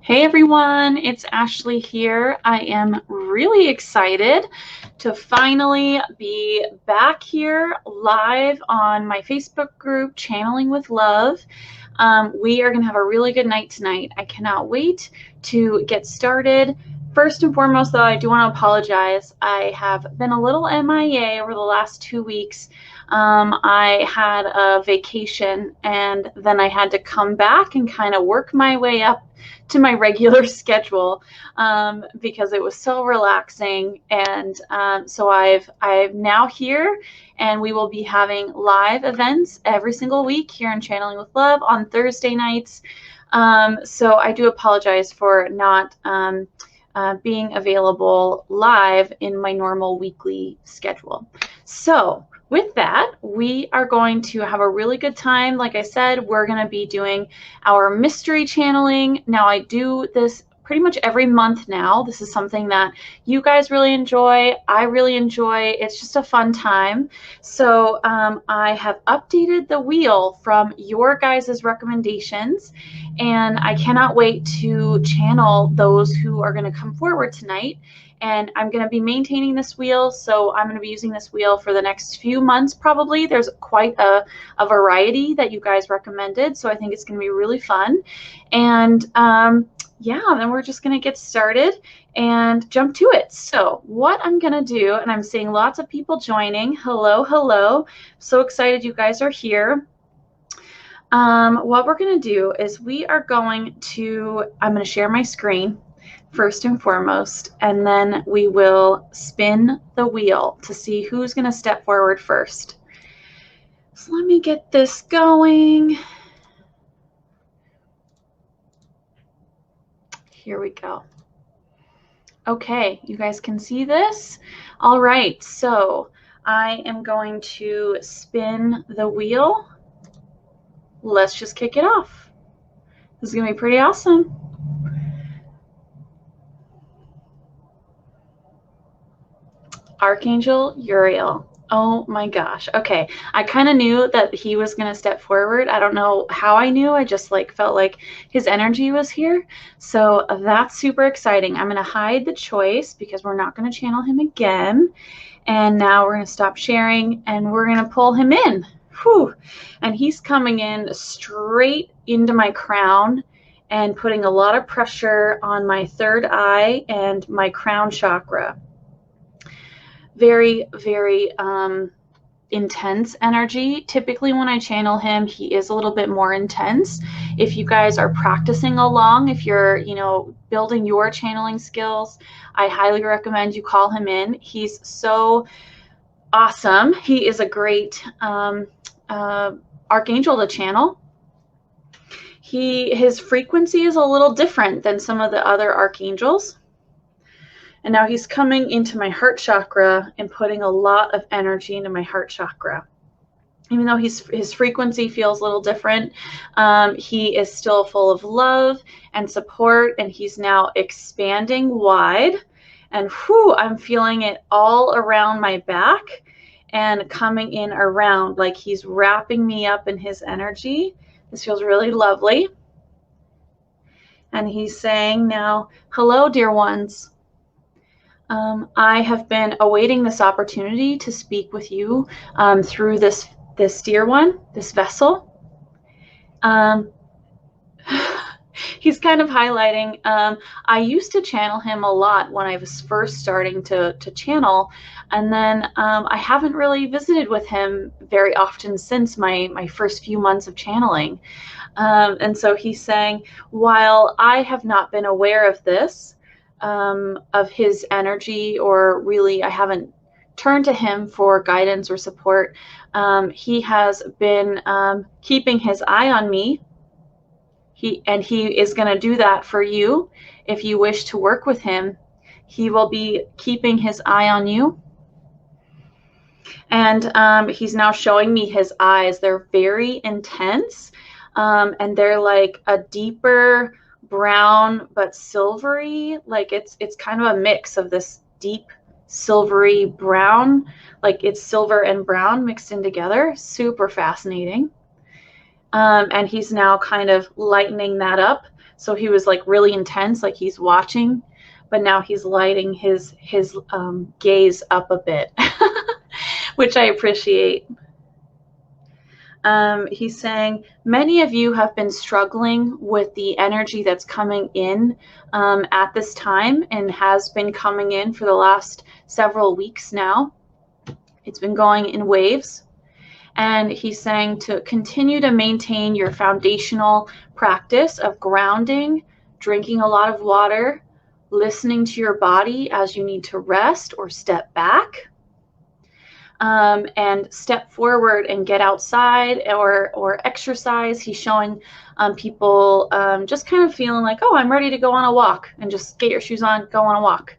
Hey everyone, it's Ashley here. I am really excited to finally be back here live on my Facebook group, Channeling with Love. We are going to have a really good night tonight. I cannot wait to get started. First and foremost, though, I do want to apologize. I have been a little MIA over the last 2 weeks. I had a vacation and then I had to come back and kind of work my way up to my regular schedule because it was so relaxing. And so I'm now here, and we will be having live events every single week here in Channeling with Love on Thursday nights. So I do apologize for not being available live in my normal weekly schedule. So with that, we are going to have a really good time. Like I said, we're going to be doing our mystery channeling. Now, I do this pretty much every month now. This is something that you guys really enjoy. I really enjoy. It's just a fun time. So I have updated the wheel from your guys' recommendations, and I cannot wait to channel those who are going to come forward tonight. And I'm going to be maintaining this wheel, so I'm going to be using this wheel for the next few months probably. There's quite a variety that you guys recommended, so I think it's going to be really fun. And yeah, then we're just going to get started and jump to it. So what I'm going to do, and I'm seeing lots of people joining. Hello, hello. So excited you guys are here. What we're going to do is I'm going to share my screen first and foremost, and then we will spin the wheel to see who's going to step forward first. So let me get this going. Here we go. Okay, you guys can see this? All right, so I am going to spin the wheel. Let's just kick it off. This is going to be pretty awesome. Archangel Uriel. Oh my gosh. Okay. I kind of knew that he was going to step forward. I don't know how I knew. I just felt like his energy was here. So that's super exciting. I'm going to hide the choice because we're not going to channel him again. And now we're going to stop sharing and we're going to pull him in. Whew. And he's coming in straight into my crown and putting a lot of pressure on my third eye and my crown chakra. Very, very intense energy. Typically when I channel him, he is a little bit more intense. If you guys are practicing along, if you're, building your channeling skills, I highly recommend you call him in. He's so awesome. He is a great archangel to channel. His frequency is a little different than some of the other archangels. And now he's coming into my heart chakra and putting a lot of energy into my heart chakra. Even though his frequency feels a little different, he is still full of love and support, and he's now expanding wide. And whew, I'm feeling it all around my back and coming in around, like he's wrapping me up in his energy. This feels really lovely. And he's saying now, hello, dear ones. I have been awaiting this opportunity to speak with you through this dear one, this vessel. He's kind of highlighting, I used to channel him a lot when I was first starting to channel, and then I haven't really visited with him very often since my first few months of channeling. And so he's saying, while I have not been aware of this, of his energy, or really I haven't turned to him for guidance or support, he has been keeping his eye on me. He is going to do that for you. If you wish to work with him, he will be keeping his eye on you. And he's now showing me his eyes. They're very intense, and they're like a deeper brown but silvery. Like it's kind of a mix of this deep silvery brown, like it's silver and brown mixed in together. Super fascinating. And he's now kind of lightening that up. So he was like really intense, like he's watching, but now he's lighting his gaze up a bit, which I appreciate. He's saying, many of you have been struggling with the energy that's coming in at this time and has been coming in for the last several weeks now. It's been going in waves. And he's saying to continue to maintain your foundational practice of grounding, drinking a lot of water, listening to your body as you need to rest or step back. And step forward and get outside or exercise. He's showing people just kind of feeling like, oh, I'm ready to go on a walk, and just get your shoes on, go on a walk.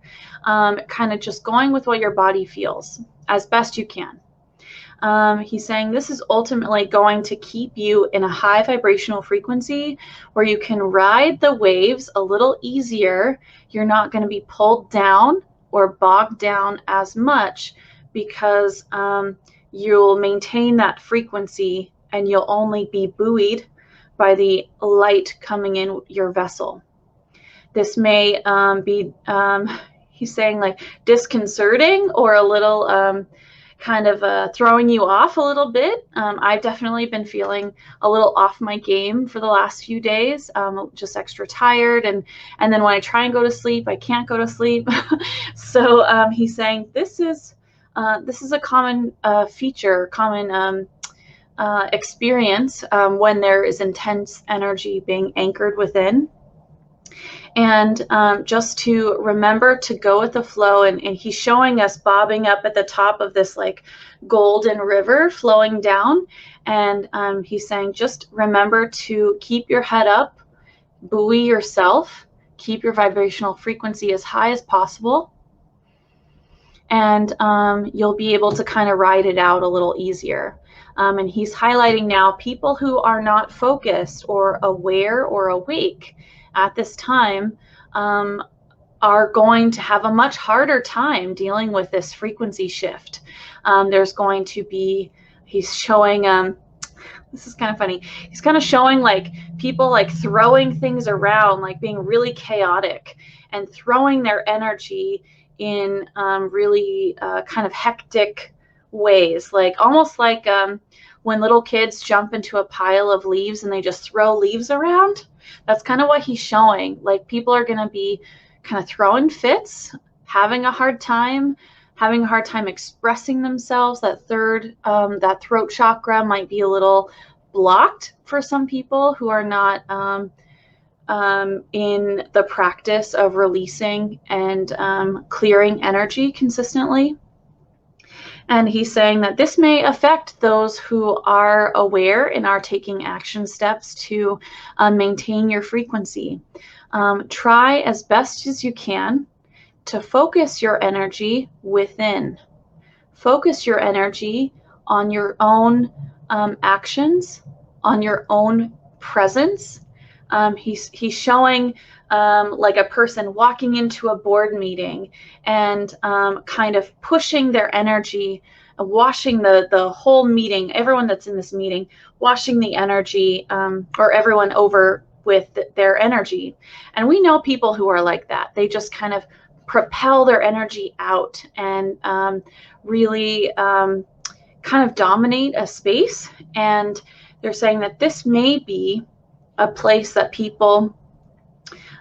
Kind of just going with what your body feels as best you can. He's saying this is ultimately going to keep you in a high vibrational frequency where you can ride the waves a little easier. You're not going to be pulled down or bogged down as much, because you'll maintain that frequency and you'll only be buoyed by the light coming in your vessel. This may be, he's saying, like disconcerting or a little kind of throwing you off a little bit. I've definitely been feeling a little off my game for the last few days, just extra tired. And then when I try and go to sleep, I can't go to sleep. So he's saying this is a common feature, common experience when there is intense energy being anchored within. And just to remember to go with the flow. And he's showing us bobbing up at the top of this like golden river flowing down. And he's saying, just remember to keep your head up, buoy yourself, keep your vibrational frequency as high as possible. And you'll be able to kind of ride it out a little easier. And he's highlighting now people who are not focused or aware or awake at this time are going to have a much harder time dealing with this frequency shift. There's going to be, he's showing, this is kind of funny, he's kind of showing like people like throwing things around, like being really chaotic and throwing their energy in really kind of hectic ways, like almost like when little kids jump into a pile of leaves and they just throw leaves around. That's kind of what he's showing. Like people are going to be kind of throwing fits, having a hard time expressing themselves. That throat chakra might be a little blocked for some people who are not in the practice of releasing and clearing energy consistently. And he's saying that this may affect those who are aware and are taking action steps to maintain your frequency. Try as best as you can to focus your energy within. Focus your energy on your own actions, on your own presence. He's showing like a person walking into a board meeting and kind of pushing their energy, washing the whole meeting, everyone that's in this meeting, washing the energy or everyone over with their energy. And we know people who are like that. They just kind of propel their energy out and really kind of dominate a space. And they're saying that this may be a place that people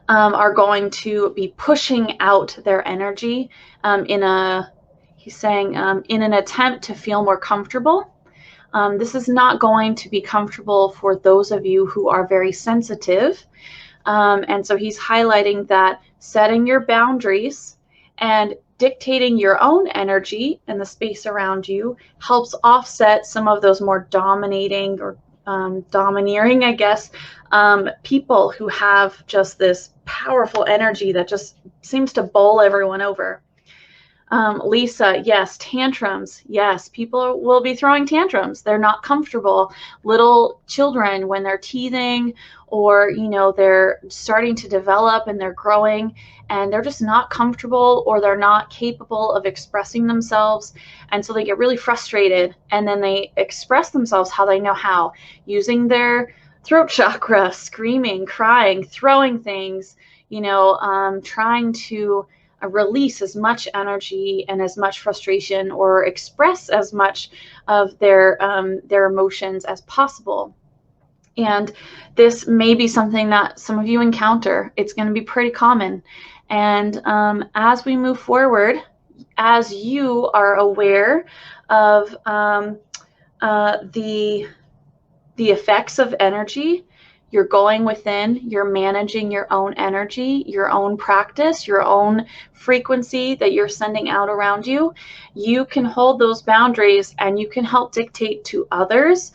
are going to be pushing out their energy he's saying, in an attempt to feel more comfortable. This is not going to be comfortable for those of you who are very sensitive. And so he's highlighting that setting your boundaries and dictating your own energy and the space around you helps offset some of those more dominating or domineering, I guess, people who have just this powerful energy that just seems to bowl everyone over. Lisa, yes, tantrums. Yes, people will be throwing tantrums. They're not comfortable. Little children, when they're teething or, they're starting to develop and they're growing and they're just not comfortable or they're not capable of expressing themselves. And so they get really frustrated and then they express themselves how they know how, using their throat chakra, screaming, crying, throwing things, trying to release as much energy and as much frustration or express as much of their emotions as possible. And this may be something that some of you encounter. It's going to be pretty common. And as we move forward, as you are aware of the effects of energy, you're going within, you're managing your own energy, your own practice, your own frequency that you're sending out around you. You can hold those boundaries and you can help dictate to others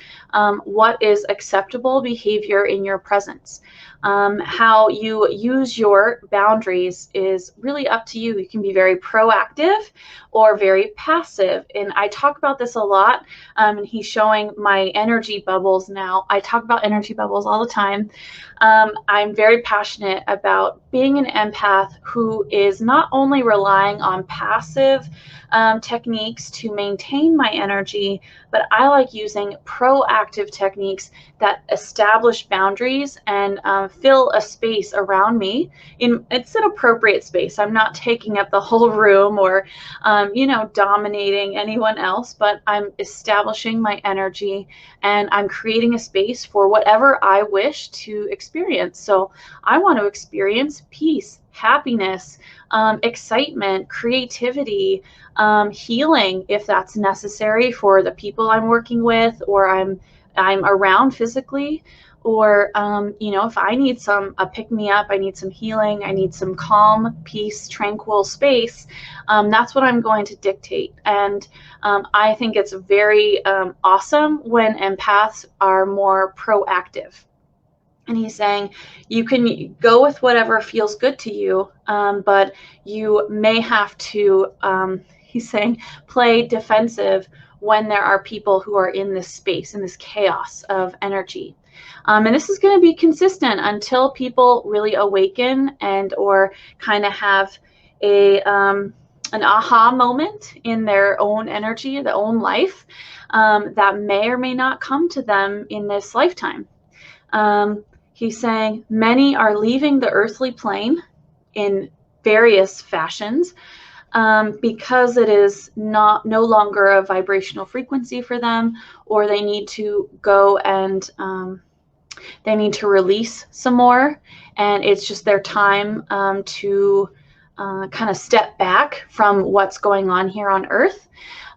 what is acceptable behavior in your presence. How you use your boundaries is really up to you. You can be very proactive or very passive. And I talk about this a lot. And he's showing my energy bubbles now. I talk about energy bubbles all the time. I'm very passionate about being an empath who is not only relying on passive techniques to maintain my energy, but I like using proactive techniques that establish boundaries and fill a space around me. It's an appropriate space. I'm not taking up the whole room or, dominating anyone else, but I'm establishing my energy and I'm creating a space for whatever I wish to experience. So I want to experience peace, happiness, excitement, creativity, healing if that's necessary for the people I'm working with or I'm around physically, or if I need a pick-me-up, I need some healing, I need some calm, peace, tranquil space, that's what I'm going to dictate. And I think it's very awesome when empaths are more proactive. And he's saying you can go with whatever feels good to you, but you may have to, he's saying, play defensive when there are people who are in this space, in this chaos of energy. And this is going to be consistent until people really awaken and or kind of have an aha moment in their own energy, their own life, that may or may not come to them in this lifetime. He's saying many are leaving the earthly plane in various fashions because it is no longer a vibrational frequency for them, or they need to go and they need to release some more, and it's just their time to kind of step back from what's going on here on Earth.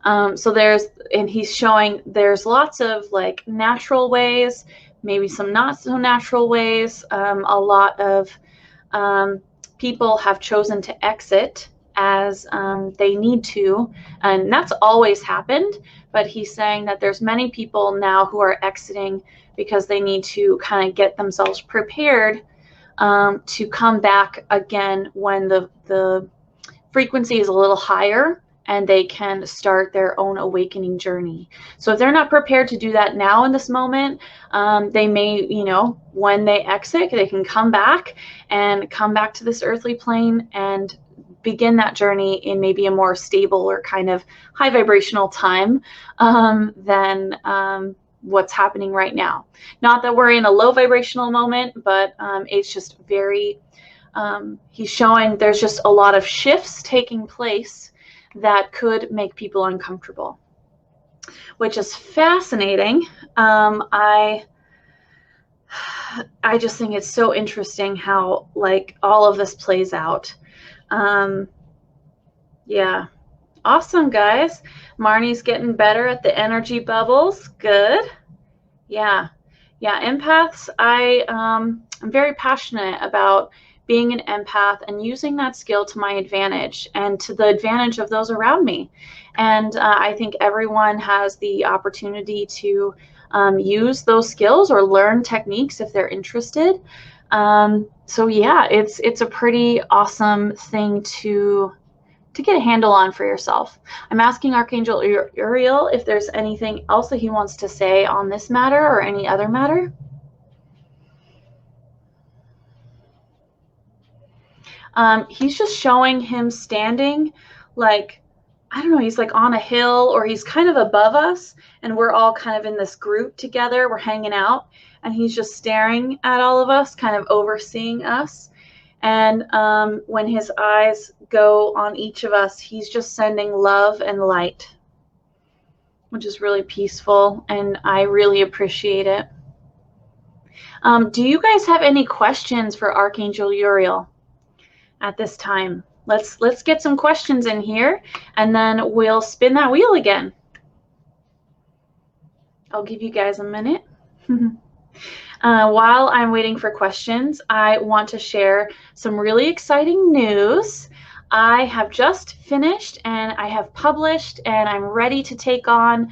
And he's showing there's lots of like natural ways, maybe some not so natural ways. A lot of people have chosen to exit as they need to, and that's always happened, but he's saying that there's many people now who are exiting because they need to kind of get themselves prepared to come back again when the frequency is a little higher and they can start their own awakening journey. So if they're not prepared to do that now in this moment, they may, when they exit, they can come back to this earthly plane and begin that journey in maybe a more stable or kind of high vibrational time than what's happening right now. Not that we're in a low vibrational moment, but it's just very, he's showing there's just a lot of shifts taking place that could make people uncomfortable, which is fascinating. I just think it's so interesting how like all of this plays out. Yeah, awesome, guys. Marnie's getting better at the energy bubbles. Good. Yeah, empaths, I'm very passionate about being an empath and using that skill to my advantage and to the advantage of those around me. And I think everyone has the opportunity to use those skills or learn techniques if they're interested. So yeah, it's a pretty awesome thing to to get a handle on for yourself. I'm asking Archangel Uriel if there's anything else that he wants to say on this matter or any other matter. He's just showing him standing like, I don't know, he's like on a hill, or he's kind of above us, and we're all kind of in this group together. We're hanging out, and he's just staring at all of us, kind of overseeing us. And when his eyes go on each of us, he's just sending love and light, which is really peaceful, and I really appreciate it. Do you guys have any questions for Archangel Uriel at this time? Let's get some questions in here, and then we'll spin that wheel again. I'll give you guys a minute. While I'm waiting for questions, I want to share some really exciting news. I have just finished, and I have published, and I'm ready to take on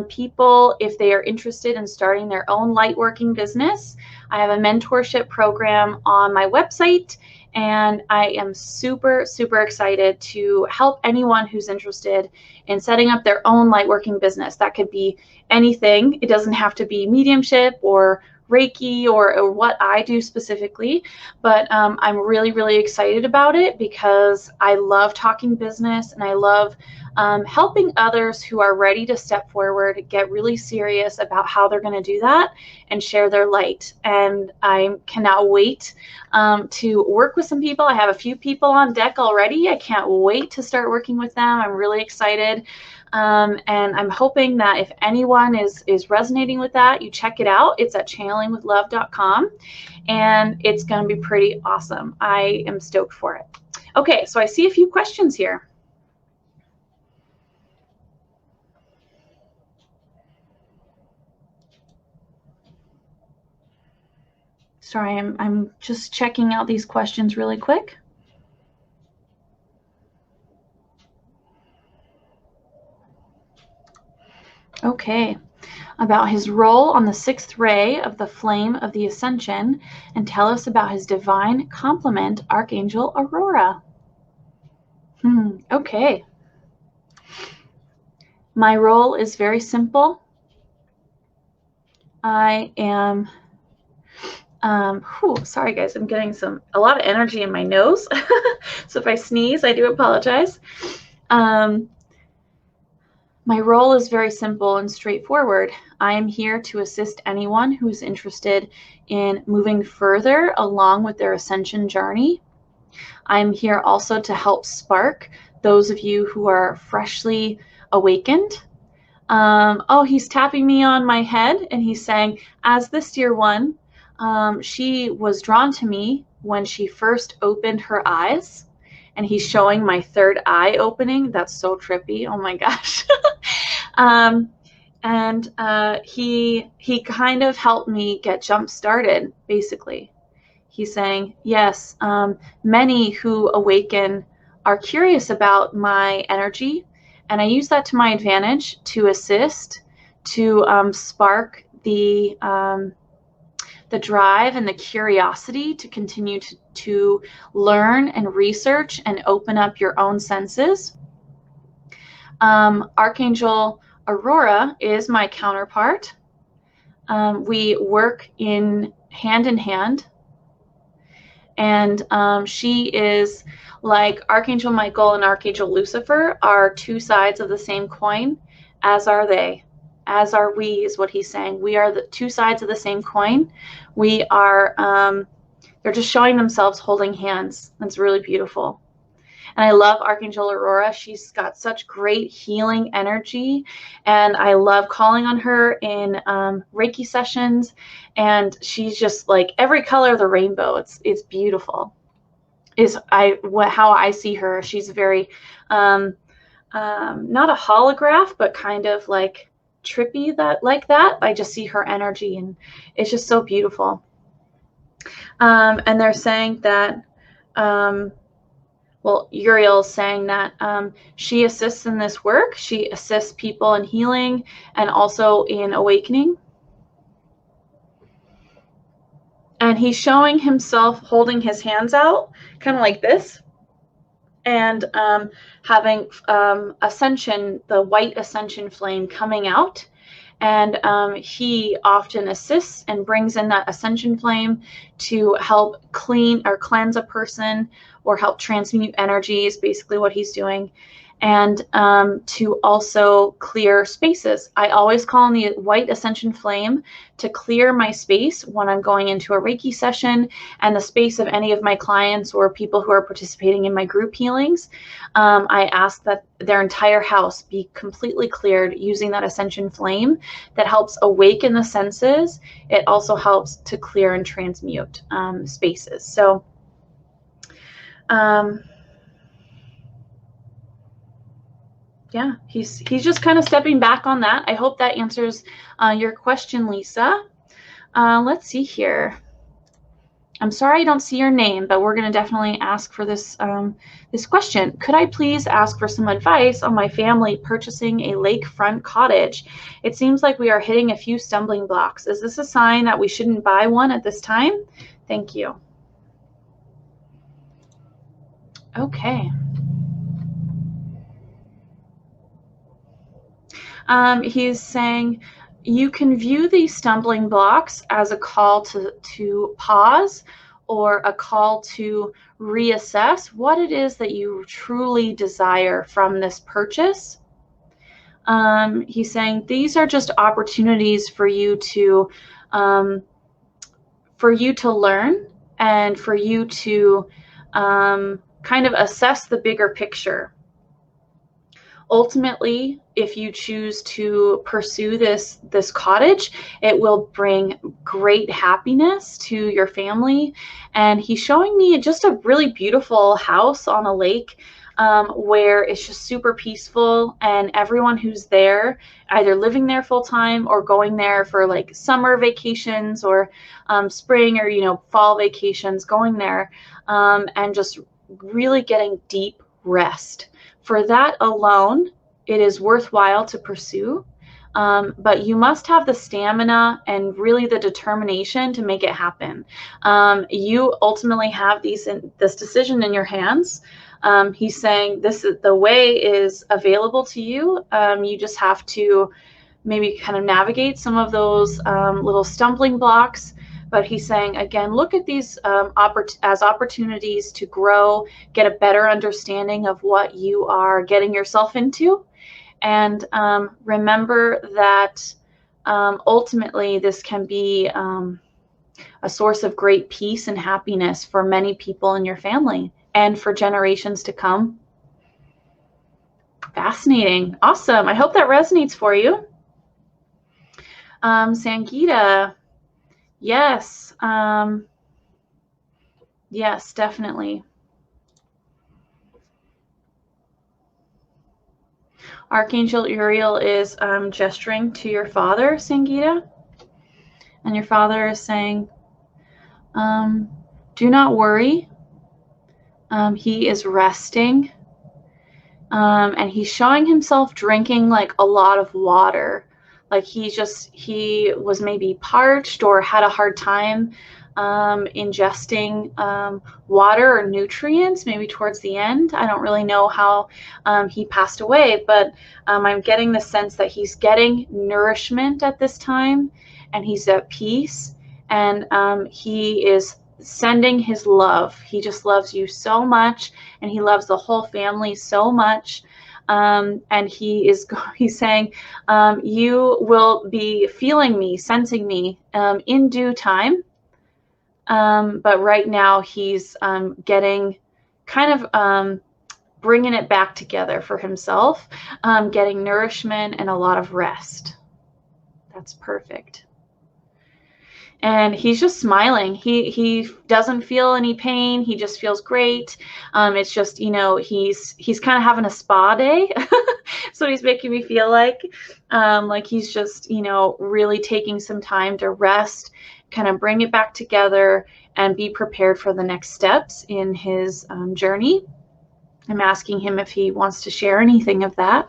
people if they are interested in starting their own lightworking business. I have a mentorship program on my website, and I am super, super excited to help anyone who's interested in setting up their own lightworking business. That could be anything. It doesn't have to be mediumship or Reiki or what I do specifically, but I'm really, really excited about it because I love talking business, and I love helping others who are ready to step forward, get really serious about how they're going to do that and share their light. And I cannot wait to work with some people. I have a few people on deck already. I can't wait to start working with them. I'm really excited. And I'm hoping that if anyone is resonating with that, you check it out. It's at channelingwithlove.com, and it's going to be pretty awesome. I am stoked for it. Okay, so I see a few questions here. Sorry, I'm just checking out these questions really quick. Okay, about his role on the sixth ray of the flame of the ascension, and tell us about his divine complement, Archangel Aurora. Okay. My role is very simple. I am, sorry guys, I'm getting a lot of energy in my nose. So if I sneeze, I do apologize. My role is very simple and straightforward. I am here to assist anyone who is interested in moving further along with their ascension journey. I'm here also to help spark those of you who are freshly awakened. Oh, he's tapping me on my head, and he's saying, as this dear one, she was drawn to me when she first opened her eyes. And he's showing my third eye opening. That's so trippy. Oh my gosh. He kind of helped me get jump started, basically. He's saying, yes, many who awaken are curious about my energy, and I use that to my advantage to assist, to spark the drive and the curiosity to continue to learn and research and open up your own senses. Archangel Aurora is my counterpart. We work hand in hand, and she is like Archangel Michael and Archangel Lucifer are two sides of the same coin, as are they. As are we, is what he's saying. We are the two sides of the same coin. We are, they're just showing themselves holding hands. That's really beautiful. And I love Archangel Aurora. She's got such great healing energy, and I love calling on her in Reiki sessions. And she's just like every color of the rainbow. It's beautiful. How I see her. She's very not a holograph, but kind of like trippy like that. I just see her energy, and it's just so beautiful. And they're saying that Uriel's saying that she assists in this work. She assists people in healing and also in awakening. And he's showing himself holding his hands out, kind of like this. and having ascension, the white ascension flame coming out. And he often assists and brings in that ascension flame to help clean or cleanse a person or help transmute energy is basically what he's doing. And to also clear spaces. I always call on the white ascension flame to clear my space when I'm going into a Reiki session and the space of any of my clients or people who are participating in my group healings. I ask that their entire house be completely cleared using that ascension flame that helps awaken the senses. It also helps to clear and transmute spaces. So yeah, he's just kind of stepping back on that. I hope that answers your question, Lisa. Let's see here. I'm sorry I don't see your name, but we're going to definitely ask for this this question. Could I please ask for some advice on my family purchasing a lakefront cottage? It seems like we are hitting a few stumbling blocks. Is this a sign that we shouldn't buy one at this time? Thank you. Okay. He's saying you can view these stumbling blocks as a call to pause or a call to reassess what it is that you truly desire from this purchase. He's saying these are just opportunities for you to learn and for you to kind of assess the bigger picture. Ultimately, if you choose to pursue this cottage, it will bring great happiness to your family. And he's showing me just a really beautiful house on a lake where it's just super peaceful, and everyone who's there, either living there full time or going there for like summer vacations or spring or fall vacations, going there and just really getting deep rest. For that alone, it is worthwhile to pursue, but you must have the stamina and really the determination to make it happen. You ultimately have this decision in your hands. He's saying the way is available to you. You just have to maybe kind of navigate some of those little stumbling blocks. But he's saying, again, look at these as opportunities to grow, get a better understanding of what you are getting yourself into. And remember that ultimately this can be a source of great peace and happiness for many people in your family and for generations to come. Fascinating. Awesome. I hope that resonates for you. Sangita. Yes. Yes, definitely. Archangel Uriel is gesturing to your father, Sangita. And your father is saying, do not worry. He is resting. And he's showing himself drinking like a lot of water. Like he was maybe parched or had a hard time ingesting water or nutrients, maybe towards the end. I don't really know how he passed away, but I'm getting the sense that he's getting nourishment at this time, and he's at peace, and he is sending his love. He just loves you so much, and he loves the whole family so much. And he's saying, you will be feeling me, sensing me in due time. But right now he's getting kind of bringing it back together for himself, getting nourishment and a lot of rest. That's perfect. And he's just smiling. He doesn't feel any pain. He just feels great. It's just, he's kind of having a spa day. So he's making me feel like he's just, really taking some time to rest, kind of bring it back together and be prepared for the next steps in his journey. I'm asking him if he wants to share anything of that.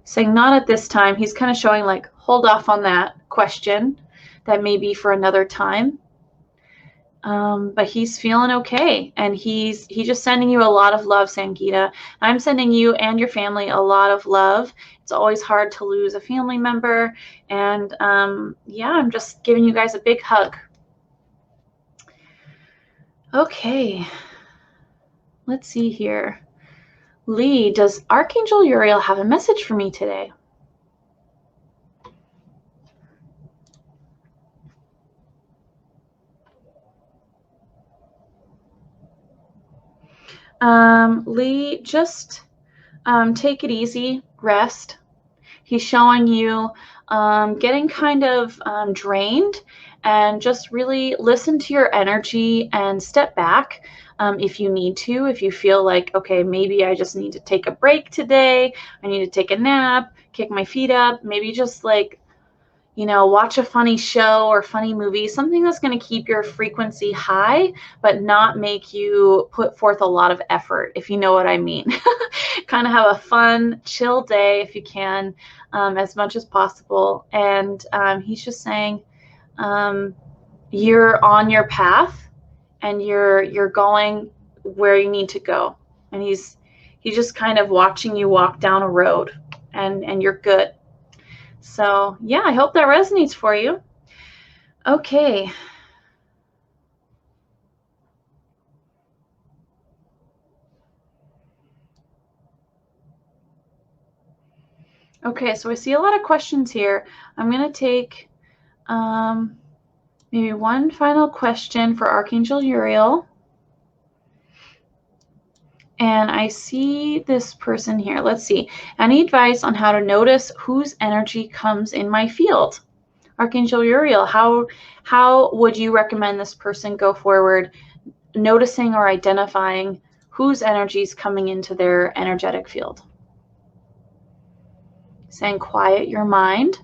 Saying not at this time. He's kind of showing like, hold off on that question. That may be for another time. But he's feeling okay, and he's just sending you a lot of love, Sangita. I'm sending you and your family a lot of love. It's always hard to lose a family member, and yeah, I'm just giving you guys a big hug. Okay, let's see here. Lee, does Archangel Uriel have a message for me today? Lee, just take it easy, rest. He's showing you getting kind of drained, and just really listen to your energy and step back if you need to. If you feel like, okay, maybe I just need to take a break today, I need to take a nap, kick my feet up, maybe just like, you know, watch a funny show or funny movie, something that's going to keep your frequency high, but not make you put forth a lot of effort, if you know what I mean. Kind of have a fun, chill day if you can, as much as possible. And he's just saying, you're on your path, and you're going where you need to go. And he's just kind of watching you walk down a road, and you're good. So yeah, I hope that resonates for you. Okay. Okay, so I see a lot of questions here. I'm going to take maybe one final question for Archangel Uriel. And I see this person here. Let's see. Any advice on how to notice whose energy comes in my field? Archangel Uriel, how would you recommend this person go forward, noticing or identifying whose energy is coming into their energetic field? Saying quiet your mind.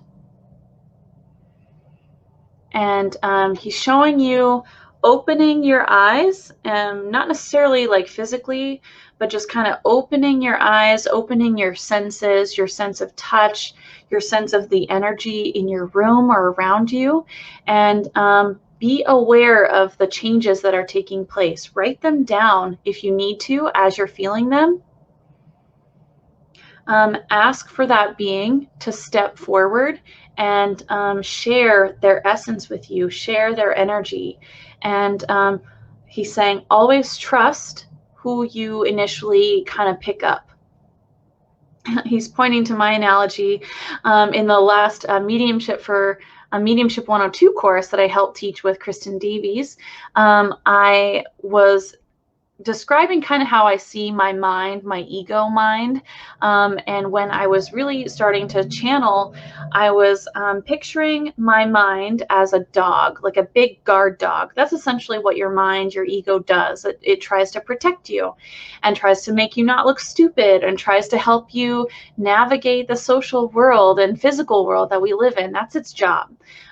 And he's showing you opening your eyes, not necessarily like physically, but just kind of opening your eyes, opening your senses, your sense of touch, your sense of the energy in your room or around you, and be aware of the changes that are taking place. Write them down if you need to as you're feeling them. Ask for that being to step forward and share their essence with you, share their energy. And he's saying, always trust who you initially kind of pick up. He's pointing to my analogy in the last mediumship for a Mediumship 102 course that I helped teach with Kristen Davies. I was describing kind of how I see my mind, my ego mind. And when I was really starting to channel, I was picturing my mind as a dog, like a big guard dog. That's essentially what your mind, your ego does. It tries to protect you and tries to make you not look stupid and tries to help you navigate the social world and physical world that we live in. That's its job.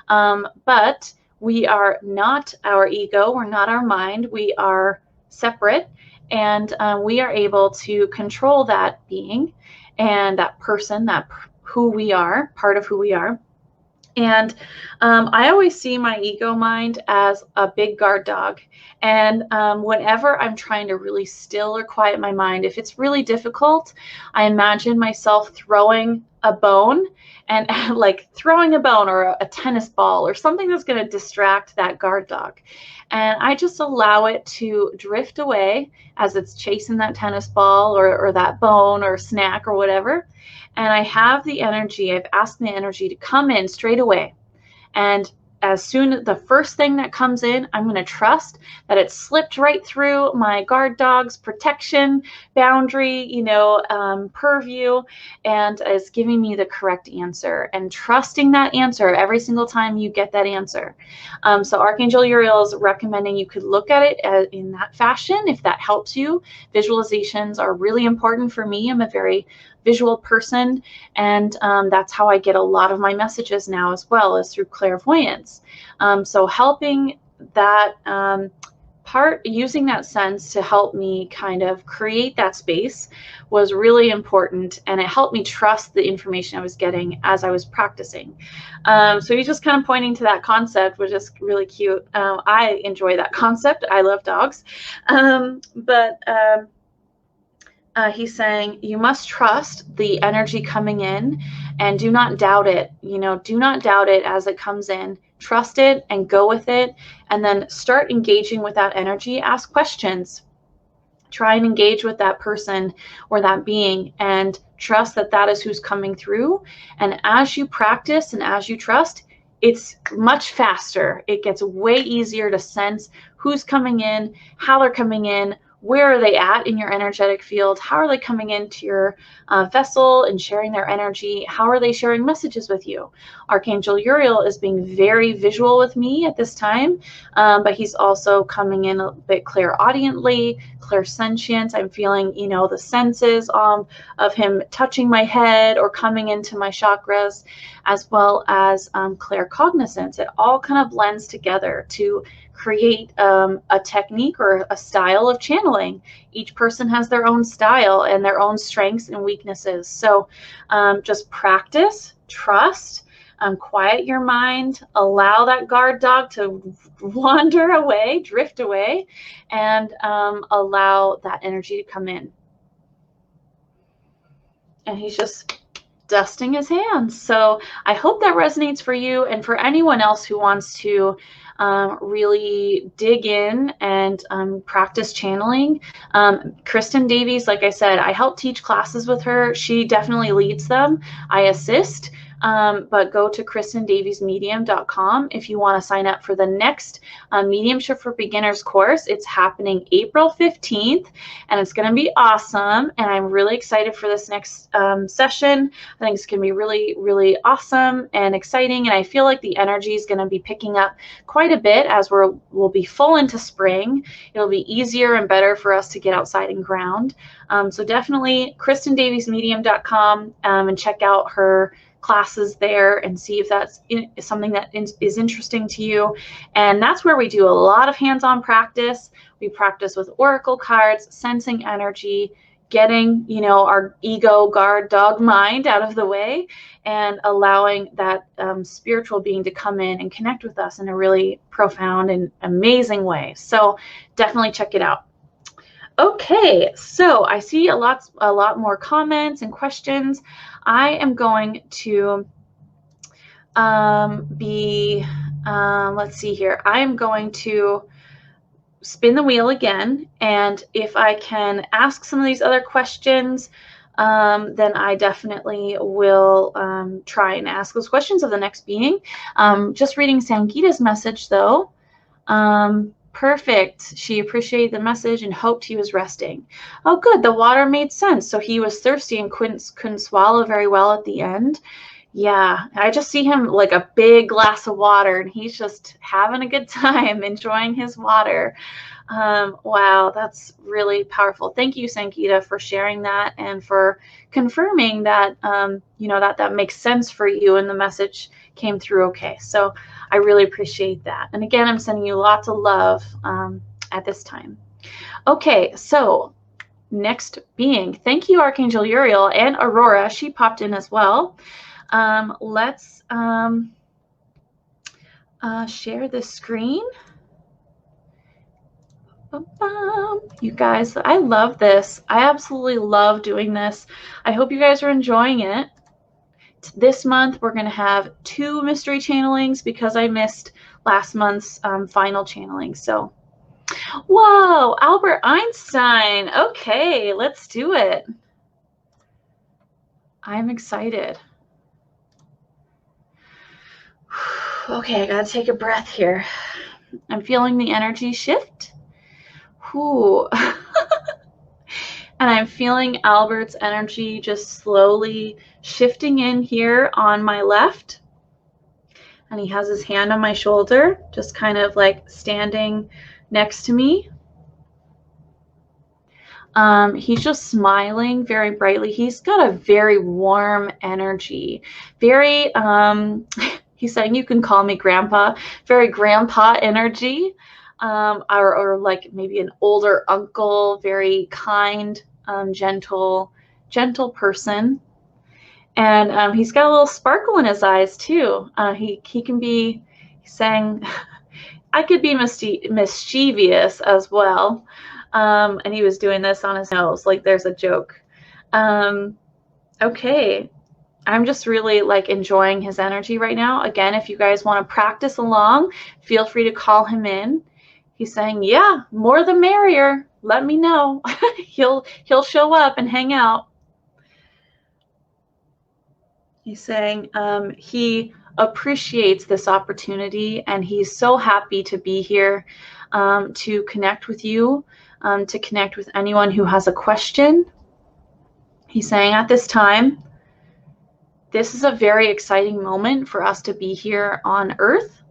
But we are not our ego. We're not our mind. We are separate, and we are able to control that being and that person, that who we are, part of who we are. And I always see my ego mind as a big guard dog. And whenever I'm trying to really still or quiet my mind, if it's really difficult, I imagine myself throwing a bone, and like throwing a bone or a tennis ball or something that's going to distract that guard dog. And I just allow it to drift away as it's chasing that tennis ball or that bone or snack or whatever. And I have the energy, I've asked the energy to come in straight away. And as soon the first thing that comes in, I'm going to trust that it slipped right through my guard dog's protection boundary, purview, and is giving me the correct answer, and trusting that answer every single time you get that answer. So Archangel Uriel is recommending you could look at it in that fashion if that helps you. Visualizations are really important for me. I'm a very visual person, and that's how I get a lot of my messages now as well, as through clairvoyance. So helping that using that sense to help me kind of create that space was really important, and it helped me trust the information I was getting as I was practicing. So he's just kind of pointing to that concept, which is really cute. I enjoy that concept. I love dogs. He's saying you must trust the energy coming in and do not doubt it. Do not doubt it as it comes in. Trust it and go with it, and then start engaging with that energy. Ask questions. Try and engage with that person or that being and trust that that is who's coming through. And as you practice and as you trust, it's much faster. It gets way easier to sense who's coming in, how they're coming in, where are they at in your energetic field? How are they coming into your vessel and sharing their energy? How are they sharing messages with you? Archangel Uriel is being very visual with me at this time, but he's also coming in a bit clairaudiently, clairsentient. I'm feeling, the senses of him touching my head or coming into my chakras, as well as claircognizance. It all kind of blends together to create a technique or a style of channeling. Each person has their own style and their own strengths and weaknesses. So just practice, trust, quiet your mind, allow that guard dog to wander away, drift away, and allow that energy to come in. And he's just dusting his hands. So I hope that resonates for you, and for anyone else who wants to really dig in and practice channeling. Kristen Davies, like I said, I help teach classes with her. She definitely leads them. I assist. But go to KristenDaviesMedium.com if you want to sign up for the next Mediumship for Beginners course. It's happening April 15th, and it's going to be awesome. And I'm really excited for this next session. I think it's going to be really, really awesome and exciting. And I feel like the energy is going to be picking up quite a bit as we'll be full into spring. It'll be easier and better for us to get outside and ground. So definitely KristenDaviesMedium.com and check out her classes there and see if that's something that is interesting to you. And that's where we do a lot of hands-on practice. We practice with oracle cards, sensing energy, getting our ego guard dog mind out of the way, and allowing that spiritual being to come in and connect with us in a really profound and amazing way. So definitely check it out. Okay, so I see a lot more comments and questions. I am going to let's see here. I am going to spin the wheel again, and if I can ask some of these other questions, then I definitely will try and ask those questions of the next being. Just reading Sangeeta's message though. Perfect. She appreciated the message and hoped he was resting. Oh, good. The water made sense. So he was thirsty and couldn't swallow very well at the end. Yeah, I just see him like a big glass of water, and he's just having a good time, enjoying his water. Wow, that's really powerful. Thank you, Sangeeta, for sharing that and for confirming that that makes sense for you and the message came through okay. So I really appreciate that. And again, I'm sending you lots of love at this time. Okay, so next being, thank you, Archangel Uriel and Aurora. She popped in as well. Let's share the screen. You guys, I love this. I absolutely love doing this. I hope you guys are enjoying it. This month, we're going to have 2 mystery channelings because I missed last month's final channeling. So, whoa, Albert Einstein. Okay, let's do it. I'm excited. Okay, I got to take a breath here. I'm feeling the energy shift. Ooh. And I'm feeling Albert's energy just slowly shifting in here on my left. And he has his hand on my shoulder, just kind of like standing next to me. He's just smiling very brightly. He's got a very warm energy. Very, he's saying you can call me grandpa. Very grandpa energy. or like maybe an older uncle, very kind, gentle person. And he's got a little sparkle in his eyes too. He can be saying, I could be mischievous as well. And he was doing this on his nose, like there's a joke. Okay. I'm just really like enjoying his energy right now. Again, if you guys want to practice along, feel free to call him in. He's saying, yeah, more the merrier. Let me know. He'll show up and hang out. He's saying he appreciates this opportunity, and he's so happy to be here to connect with you, to connect with anyone who has a question. He's saying at this time, this is a very exciting moment for us to be here on Earth.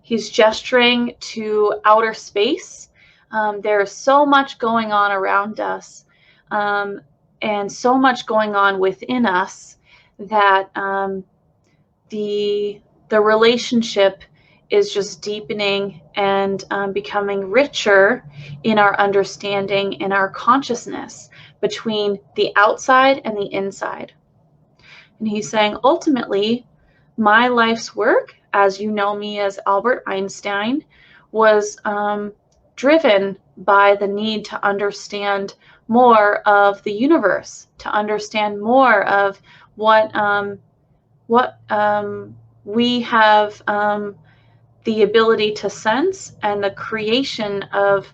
He's gesturing to outer space. There's so much going on around us, and so much going on within us that the relationship is just deepening and becoming richer in our understanding, in our consciousness between the outside and the inside. And he's saying, ultimately, my life's work, as you know me as Albert Einstein, was driven by the need to understand more of the universe, to understand more of what we have the ability to sense, and the creation of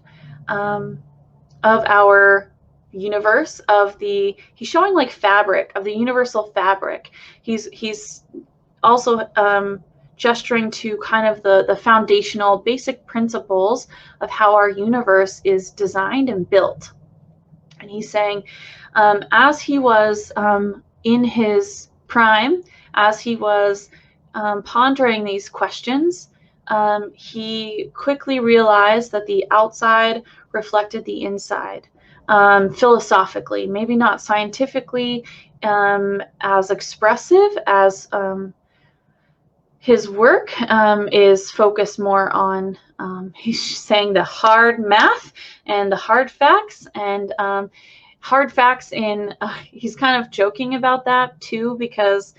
our universe, he's showing like fabric, of the universal fabric. He's also gesturing to kind of the foundational basic principles of how our universe is designed and built. And he's saying, as he was in his prime, as he was pondering these questions, he quickly realized that the outside reflected the inside. Philosophically, maybe not scientifically as expressive as his work is focused more on, he's saying, the hard math and the hard facts, and hard facts in, he's kind of joking about that too, because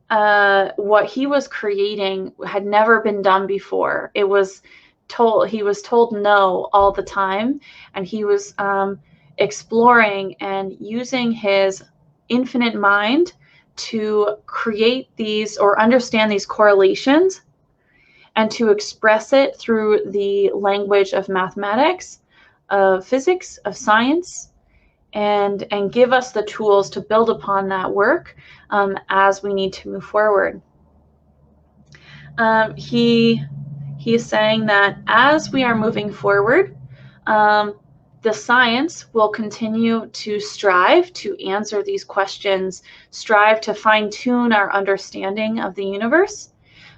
what he was creating had never been done before. He was told no all the time, and he was exploring and using his infinite mind to create these, or understand these correlations, and to express it through the language of mathematics, of physics, of science, and give us the tools to build upon that work as we need to move forward. He is saying that as we are moving forward, the science will continue to strive to answer these questions, strive to fine-tune our understanding of the universe.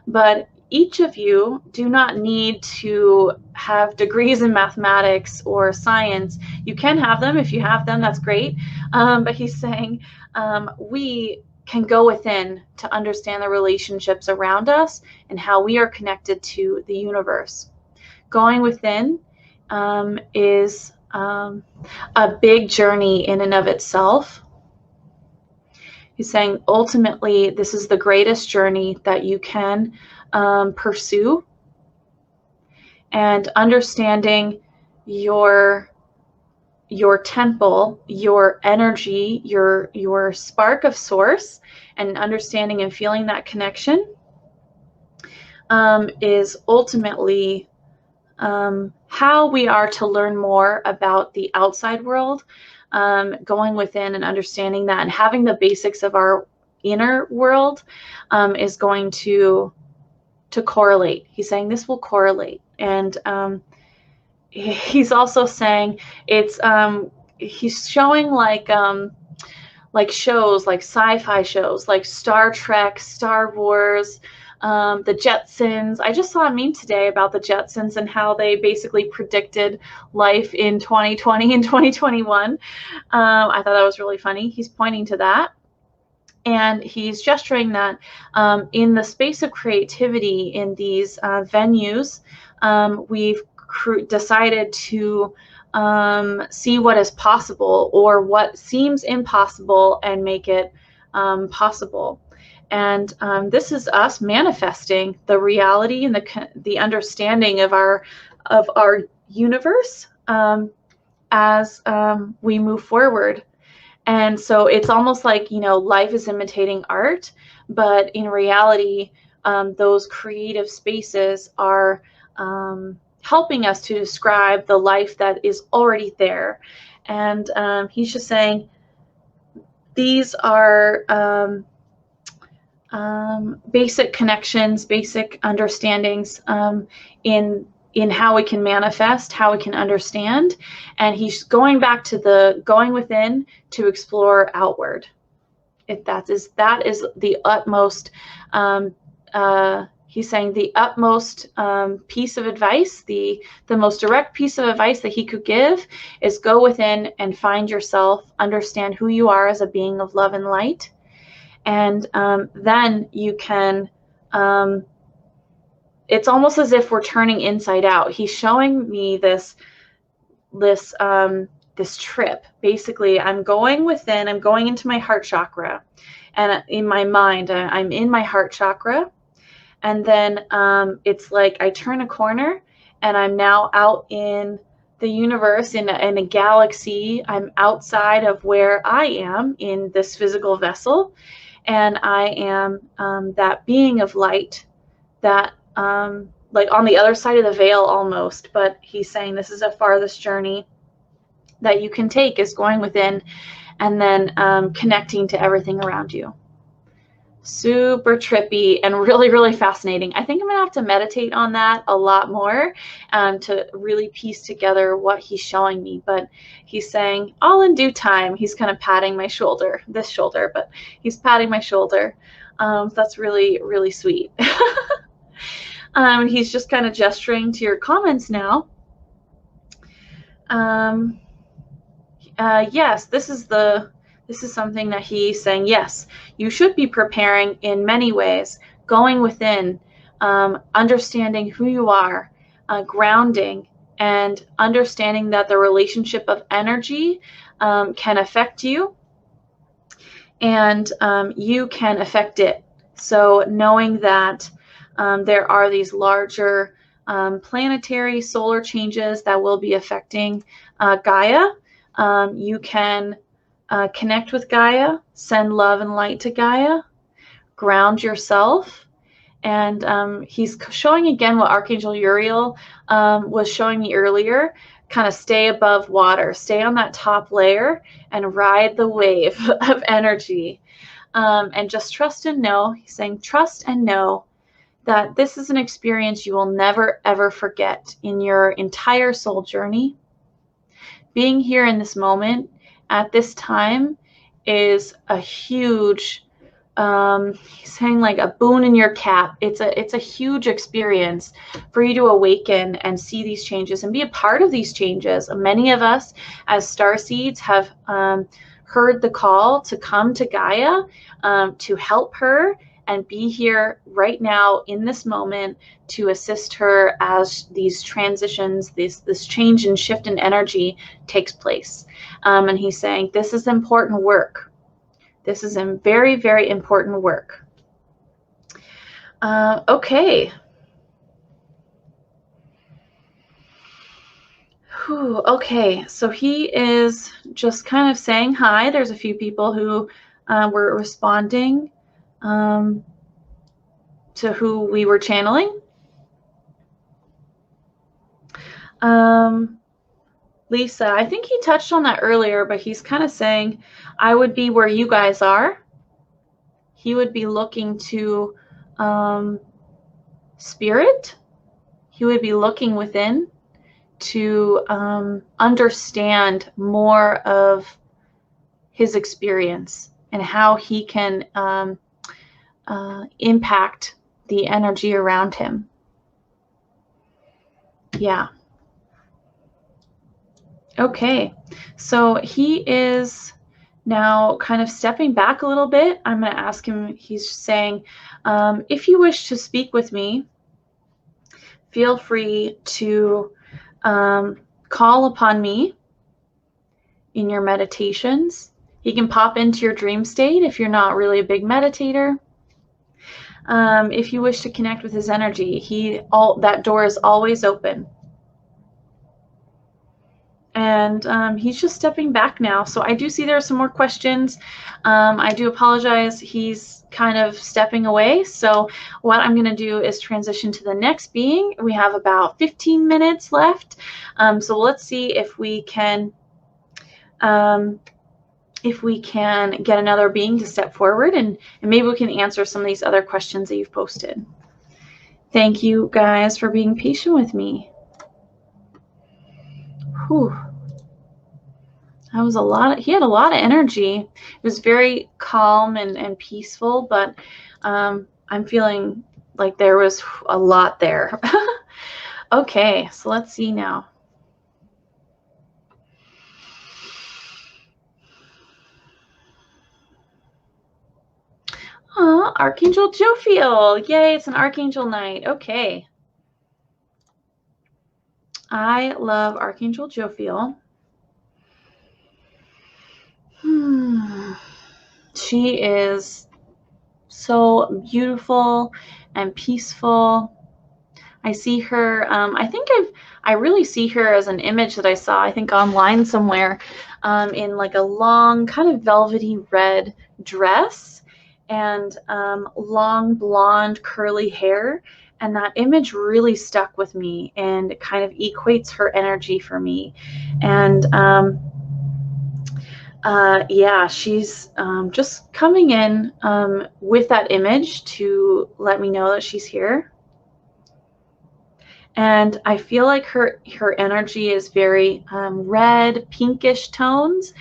But each of you do not need to have degrees in mathematics or science. You can have them. If you have them, that's great. But he's saying we can go within to understand the relationships around us and how we are connected to the universe. Going within is a big journey in and of itself. He's saying ultimately this is the greatest journey that you can pursue, and understanding your temple, your energy, your spark of source, and understanding and feeling that connection is ultimately how we are to learn more about the outside world, going within and understanding that, and having the basics of our inner world is going to correlate. He's saying this will correlate. And he's also saying it's he's showing like shows, like sci-fi shows, like Star Trek, Star Wars, the Jetsons. I just saw a meme today about the Jetsons and how they basically predicted life in 2020 and 2021. I thought that was really funny. He's pointing to that. And he's gesturing that in the space of creativity in these venues, we've decided to see what is possible, or what seems impossible, and make it possible. And this is us manifesting the reality and the understanding of our universe as we move forward. And so it's almost like, life is imitating art, but in reality, those creative spaces are helping us to describe the life that is already there. And he's just saying these are basic connections, basic understandings in how we can manifest, how we can understand. And he's going back to going within to explore outward. That is the utmost, he's saying the utmost piece of advice, the most direct piece of advice that he could give is go within and find yourself, understand who you are as a being of love and light. And then you can, it's almost as if we're turning inside out. He's showing me this trip. Basically, I'm going within, I'm going into my heart chakra, and in my mind, I'm in my heart chakra. And then it's like I turn a corner and I'm now out in the universe, in a galaxy. I'm outside of where I am in this physical vessel. And I am that being of light that like on the other side of the veil almost. But he's saying this is the farthest journey that you can take, is going within and then connecting to everything around you. Super trippy and really, really fascinating. I think I'm gonna have to meditate on that a lot more to really piece together what he's showing me. But he's saying all in due time. He's kind of patting my shoulder, this shoulder, but he's patting my shoulder. That's really, really sweet. He's just kind of gesturing to your comments now. Yes, this is something that he's saying. Yes, you should be preparing in many ways, going within, understanding who you are, grounding, and understanding that the relationship of energy can affect you, and you can affect it. So knowing that there are these larger planetary solar changes that will be affecting Gaia, you can connect with Gaia, send love and light to Gaia, ground yourself. And he's showing again what Archangel Uriel was showing me earlier. Kind of stay above water, stay on that top layer and ride the wave of energy. And just trust and know. He's saying trust and know that this is an experience you will never, ever forget in your entire soul journey. Being here in this moment at this time is a huge, he's saying like a boon in your cap. It's a huge experience for you to awaken and see these changes and be a part of these changes. Many of us as starseeds have heard the call to come to Gaia, to help her and be here right now in this moment to assist her as these transitions, this change and shift in energy takes place. And he's saying this is important work. This is a very, very important work. Okay. Whew, okay, so he is just kind of saying hi. There's a few people who were responding to who we were channeling. Lisa, I think he touched on that earlier, but he's kind of saying, I would be where you guys are. He would be looking to spirit. He would be looking within to understand more of his experience and how he can impact the energy around him. Yeah. Okay, so he is Now, kind of stepping back a little bit, I'm going to ask him, he's saying, if you wish to speak with me, feel free to call upon me in your meditations. He can pop into your dream state if you're not really a big meditator. If you wish to connect with his energy, that door is always open. And he's just stepping back now. So I do see there are some more questions. I do apologize. He's kind of stepping away. So what I'm going to do is transition to the next being. We have about 15 minutes left. So let's see if we can get another being to step forward, and maybe we can answer some of these other questions that you've posted. Thank you guys for being patient with me. Whew. That was a lot. He had a lot of energy. It was very calm and peaceful, but I'm feeling like there was a lot there. Okay, so let's see now. Archangel Jophiel. Yay, it's an Archangel night. Okay. I love Archangel Jophiel. She is so beautiful and peaceful. I see her, I really see her as an image that I saw, I think online somewhere, in like a long kind of velvety red dress and long blonde curly hair. And that image really stuck with me and it kind of equates her energy for me. And yeah, she's just coming in with that image to let me know that she's here. And I feel like her energy is very red, pinkish tones,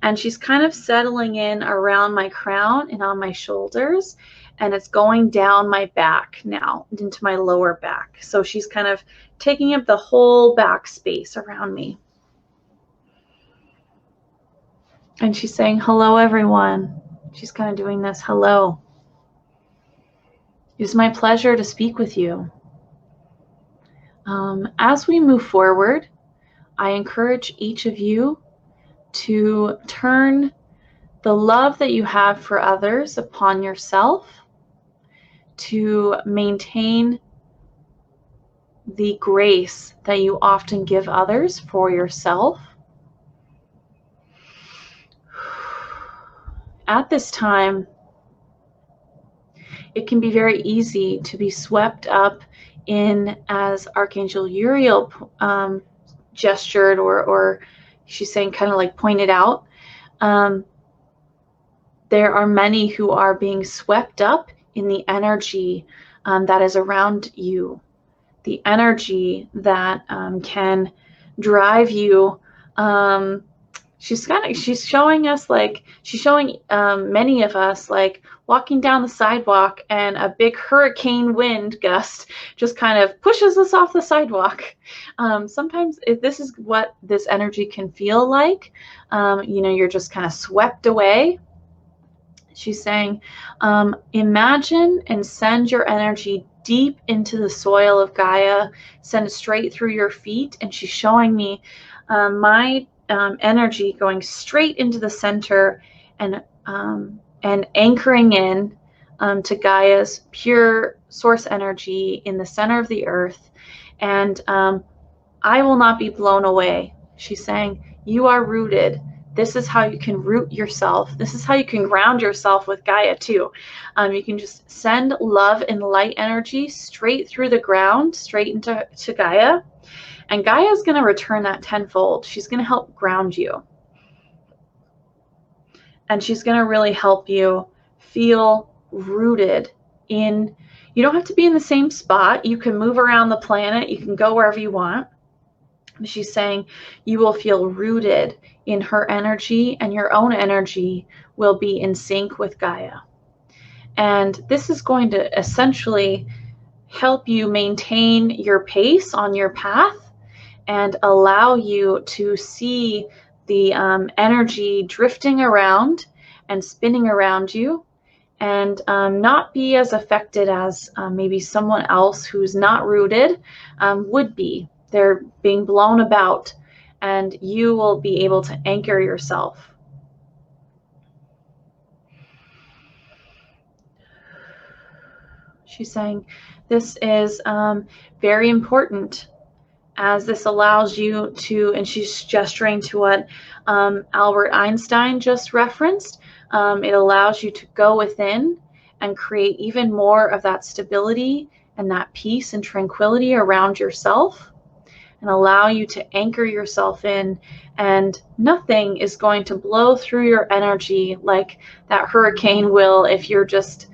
and she's kind of settling in around my crown and on my shoulders, and it's going down my back now into my lower back. So she's kind of taking up the whole back space around me. And she's saying, hello, everyone. She's kind of doing this, hello. It is my pleasure to speak with you. As we move forward, I encourage each of you to turn the love that you have for others upon yourself, to maintain the grace that you often give others for yourself. At this time, it can be very easy to be swept up in, as Archangel Uriel gestured, or she's saying kind of like pointed out, there are many who are being swept up in the energy that is around you, the energy that can drive you. She's showing us, like, she's showing many of us, like, walking down the sidewalk and a big hurricane wind gust just kind of pushes us off the sidewalk. Sometimes this is what this energy can feel like. You know, you're just kind of swept away. She's saying, imagine and send your energy deep into the soil of Gaia, send it straight through your feet. And she's showing me my energy going straight into the center and anchoring in to Gaia's pure source energy in the center of the earth. And I will not be blown away. She's saying, you are rooted. This is how you can root yourself. This is how you can ground yourself with Gaia too. You can just send love and light energy straight through the ground, straight into Gaia. And Gaia is going to return that tenfold. She's going to help ground you. And she's going to really help you feel rooted in, you don't have to be in the same spot. You can move around the planet. You can go wherever you want. She's saying you will feel rooted in her energy, and your own energy will be in sync with Gaia. And this is going to essentially help you maintain your pace on your path and allow you to see the energy drifting around and spinning around you, and not be as affected as maybe someone else who's not rooted would be. They're being blown about, and you will be able to anchor yourself. She's saying this is very important, as this allows you to, and she's gesturing to what Albert Einstein just referenced, it allows you to go within and create even more of that stability and that peace and tranquility around yourself, and allow you to anchor yourself in, and nothing is going to blow through your energy like that hurricane will if you're just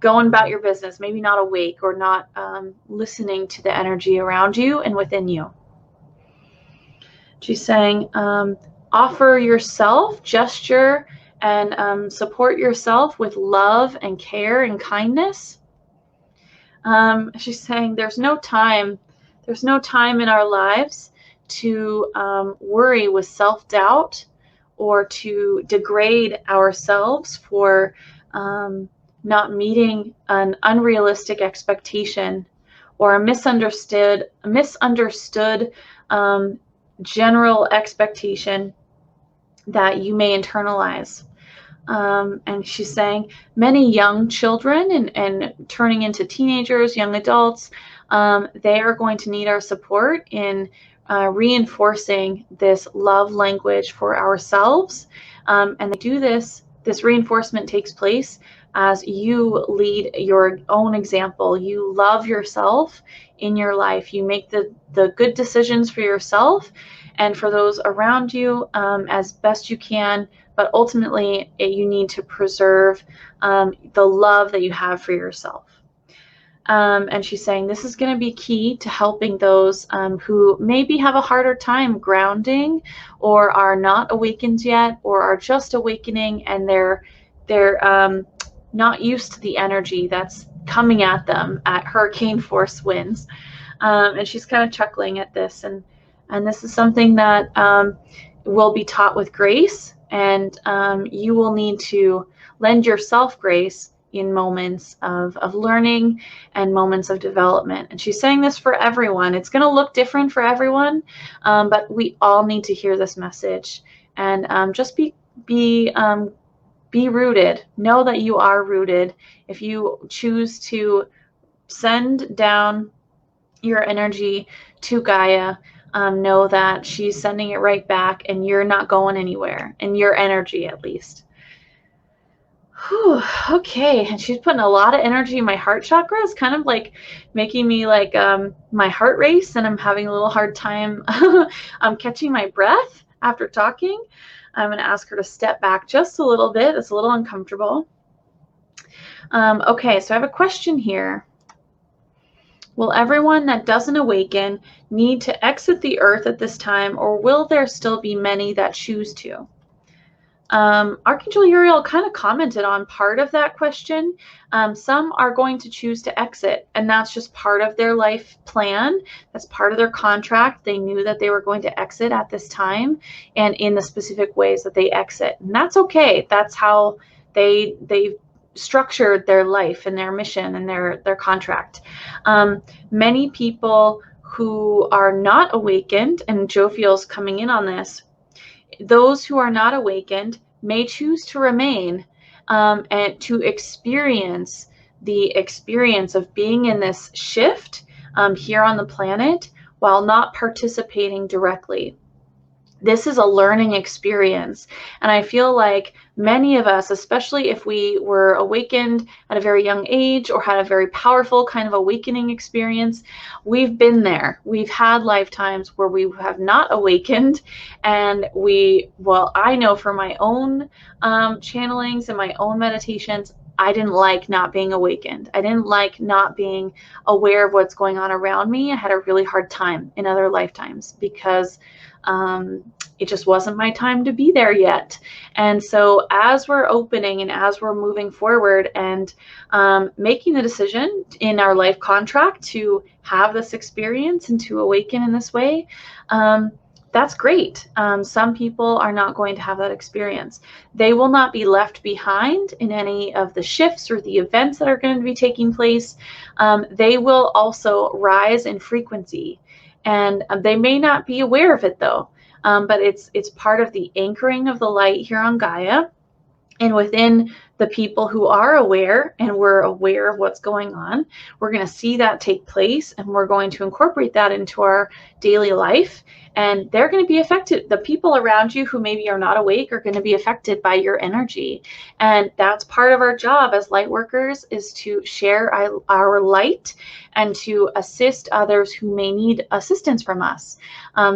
going about your business, maybe not awake or not listening to the energy around you and within you. She's saying, offer yourself, gesture, and support yourself with love and care and kindness. She's saying there's no time in our lives to worry with self-doubt or to degrade ourselves for not meeting an unrealistic expectation or a misunderstood general expectation that you may internalize. And she's saying many young children and turning into teenagers, young adults, they are going to need our support in reinforcing this love language for ourselves. And they do this reinforcement takes place as you lead your own example. You love yourself in your life. You make the good decisions for yourself and for those around you as best you can, but ultimately you need to preserve the love that you have for yourself. And she's saying this is going to be key to helping those who maybe have a harder time grounding, or are not awakened yet, or are just awakening, and they're not used to the energy that's coming at them at hurricane force winds. And she's kind of chuckling at this, and this is something that will be taught with grace, and you will need to lend yourself grace in moments of learning and moments of development. And she's saying this for everyone. It's going to look different for everyone, but we all need to hear this message, and just be rooted. Know that you are rooted. If you choose to send down your energy to Gaia, know that she's sending it right back, and you're not going anywhere, in your energy at least. Whew, okay, and she's putting a lot of energy in my heart chakra. It's kind of like making me like my heart race, and I'm having a little hard time catching my breath after talking. I'm going to ask her to step back just a little bit. It's a little uncomfortable. Okay, so I have a question here. Will everyone that doesn't awaken need to exit the earth at this time, or will there still be many that choose to? Archangel Uriel kind of commented on part of that question. Some are going to choose to exit, and that's just part of their life plan. That's part of their contract. They knew that they were going to exit at this time and in the specific ways that they exit. And that's okay. That's how they structured their life and their mission and their contract. Many people who are not awakened, and Jophiel's coming in on this, those who are not awakened may choose to remain and to experience the experience of being in this shift here on the planet while not participating directly. This is a learning experience, and I feel like many of us, especially if we were awakened at a very young age or had a very powerful kind of awakening experience, we've been there. We've had lifetimes where we have not awakened, and I know from my own channelings and my own meditations, I didn't like not being awakened. I didn't like not being aware of what's going on around me. I had a really hard time in other lifetimes because it just wasn't my time to be there yet. And so as we're opening and as we're moving forward and making the decision in our life contract to have this experience and to awaken in this way, that's great. Some people are not going to have that experience. They will not be left behind in any of the shifts or the events that are going to be taking place. They will also rise in frequency, and they may not be aware of it though. But it's part of the anchoring of the light here on Gaia. And within the people who are aware and we're aware of what's going on, we're going to see that take place, and we're going to incorporate that into our daily life. And they're going to be affected. The people around you who maybe are not awake are going to be affected by your energy. And that's part of our job as light workers, is to share our light and to assist others who may need assistance from us.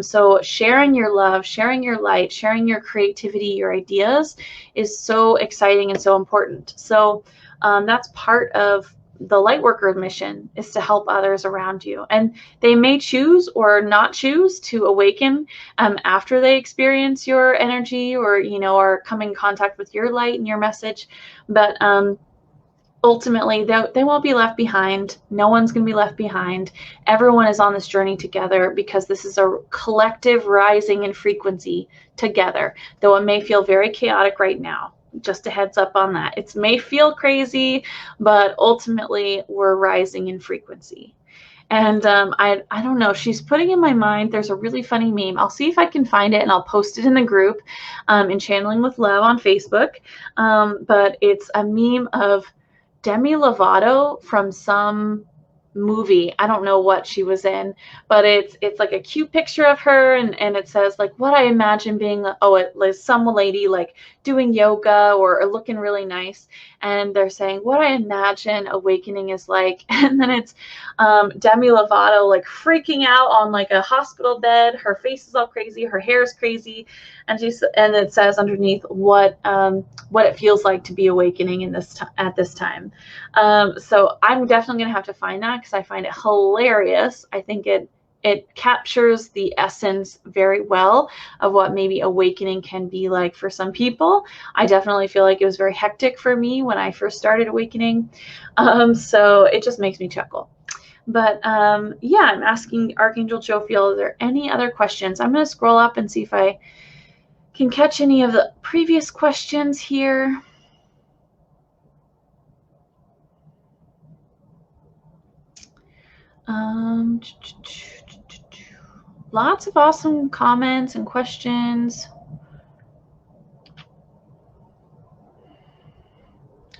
So sharing your love, sharing your light, sharing your creativity, your ideas is so exciting and so important. So that's part of the light worker mission, is to help others around you. And they may choose or not choose to awaken after they experience your energy, or, you know, or come in contact with your light and your message. But ultimately, they won't be left behind. No one's going to be left behind. Everyone is on this journey together, because this is a collective rising in frequency together, though it may feel very chaotic right now. Just a heads up on that. It may feel crazy, but ultimately we're rising in frequency. And I don't know, she's putting in my mind, there's a really funny meme. I'll see if I can find it and I'll post it in the group in Channeling with Love on Facebook. But it's a meme of Demi Lovato from some movie. I don't know what she was in, but it's like a cute picture of her, and it says like what I imagine being, it was some lady like doing yoga or looking really nice, and they're saying what I imagine awakening is like, and then it's Demi Lovato like freaking out on like a hospital bed. Her face is all crazy, her hair is crazy, and it says underneath what it feels like to be awakening at this time. So I'm definitely gonna have to find that, because I find it hilarious. I think it captures the essence very well of what maybe awakening can be like for some people. I definitely feel like it was very hectic for me when I first started awakening. So it just makes me chuckle. But yeah, I'm asking Archangel Jophiel, are there any other questions? I'm going to scroll up and see if I can catch any of the previous questions here. Lots of awesome comments and questions.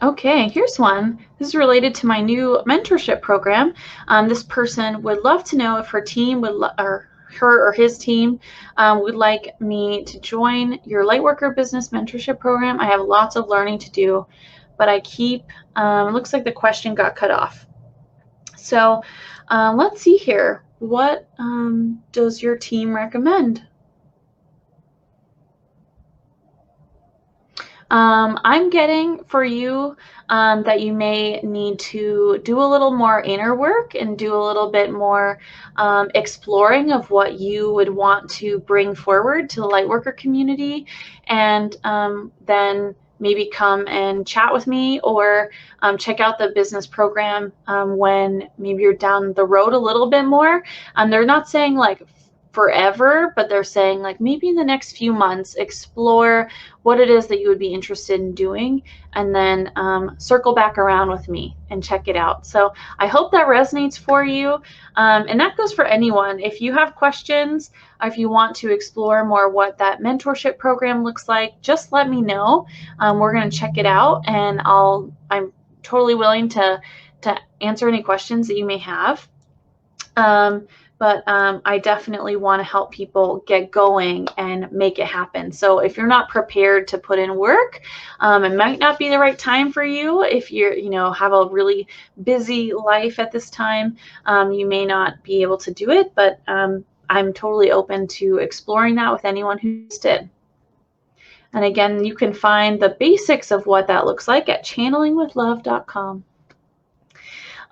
Okay, here's one. This is related to my new mentorship program. This person would love to know if her team her or his team would like me to join your Lightworker Business Mentorship Program. I have lots of learning to do, but I keep, looks like the question got cut off. So let's see here. What does your team recommend? I'm getting for you that you may need to do a little more inner work and do a little bit more exploring of what you would want to bring forward to the Lightworker community, and then maybe come and chat with me, or check out the business program when maybe you're down the road a little bit more. They're not saying like forever, but they're saying like maybe in the next few months, explore what it is that you would be interested in doing, and then circle back around with me and check it out. So I hope that resonates for you. And that goes for anyone. If you have questions, or if you want to explore more what that mentorship program looks like, just let me know. We're going to check it out, and I'm totally willing to answer any questions that you may have. But I definitely want to help people get going and make it happen. So if you're not prepared to put in work, it might not be the right time for you. If have a really busy life at this time, you may not be able to do it, but I'm totally open to exploring that with anyone who's interested. And again, you can find the basics of what that looks like at channelingwithlove.com.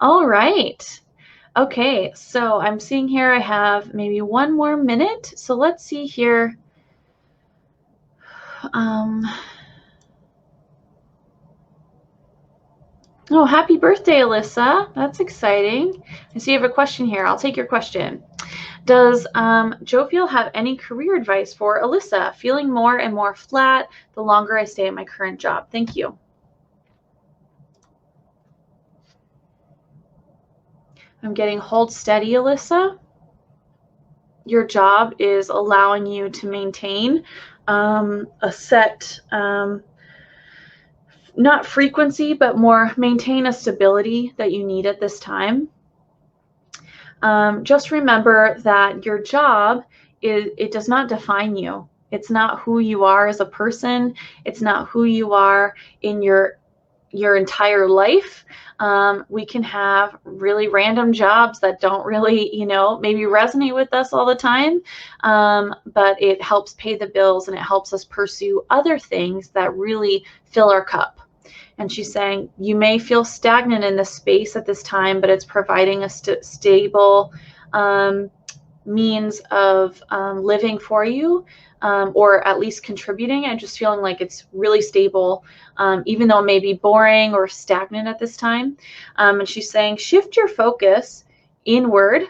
All right. Okay, so I'm seeing here I have maybe one more minute. So let's see here. Oh, happy birthday, Alyssa. That's exciting. I see you have a question here. I'll take your question. Does Jophiel have any career advice for Alyssa? Feeling more and more flat the longer I stay at my current job. Thank you. I'm getting hold steady, Alyssa. Your job is allowing you to maintain a set, not frequency, but more maintain a stability that you need at this time. Just remember that your job, it does not define you. It's not who you are as a person. It's not who you are in your entire life. We can have really random jobs that don't really, maybe resonate with us all the time, but it helps pay the bills and it helps us pursue other things that really fill our cup. And she's saying, you may feel stagnant in this space at this time, but it's providing a stable means of living for you, or at least contributing. I'm just feeling like it's really stable, even though it may be boring or stagnant at this time. And she's saying, shift your focus inward,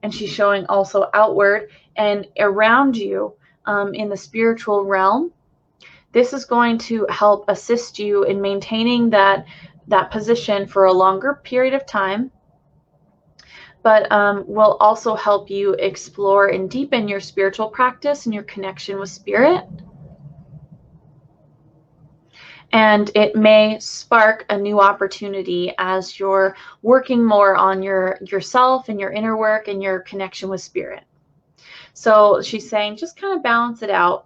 and she's showing also outward and around you in the spiritual realm. This is going to help assist you in maintaining that position for a longer period of time, but will also help you explore and deepen your spiritual practice and your connection with spirit. And it may spark a new opportunity as you're working more on yourself and your inner work and your connection with spirit. So she's saying, just kind of balance it out.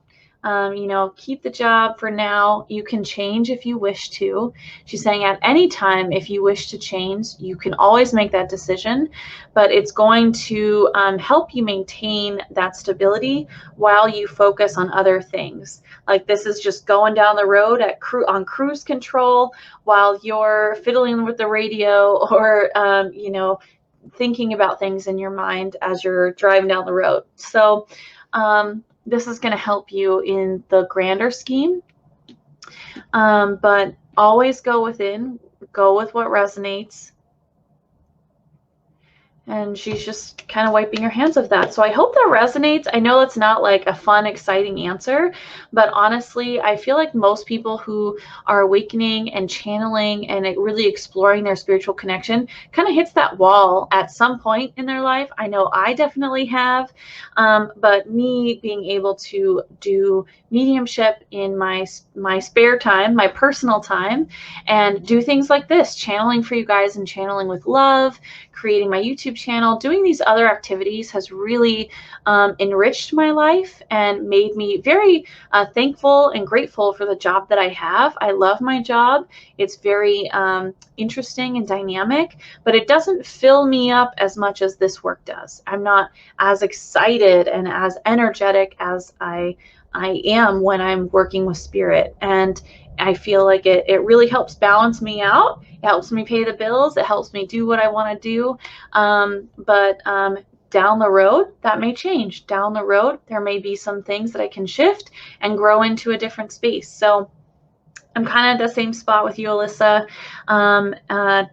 Keep the job for now. You can change if you wish to. She's saying at any time, if you wish to change, you can always make that decision, but it's going to help you maintain that stability while you focus on other things. Like this is just going down the road on cruise control while you're fiddling with the radio or, thinking about things in your mind as you're driving down the road. So, this is going to help you in the grander scheme, but always go within, go with what resonates. And she's just kind of wiping her hands of that. So I hope that resonates. I know it's not like a fun, exciting answer, but honestly, I feel like most people who are awakening and channeling and really exploring their spiritual connection kind of hits that wall at some point in their life. I know I definitely have, but me being able to do mediumship in my spare time, my personal time, and do things like this, channeling for you guys and channeling with love, creating my YouTube channel, doing these other activities has really enriched my life and made me very thankful and grateful for the job that I have. I love my job. It's very interesting and dynamic, but it doesn't fill me up as much as this work does. I'm not as excited and as energetic as I am when I'm working with spirit. And I feel like it really helps balance me out. It helps me pay the bills. It helps me do what I want to do. But down the road, that may change. Down the road, there may be some things that I can shift and grow into a different space. So I'm kind of at the same spot with you, Alyssa.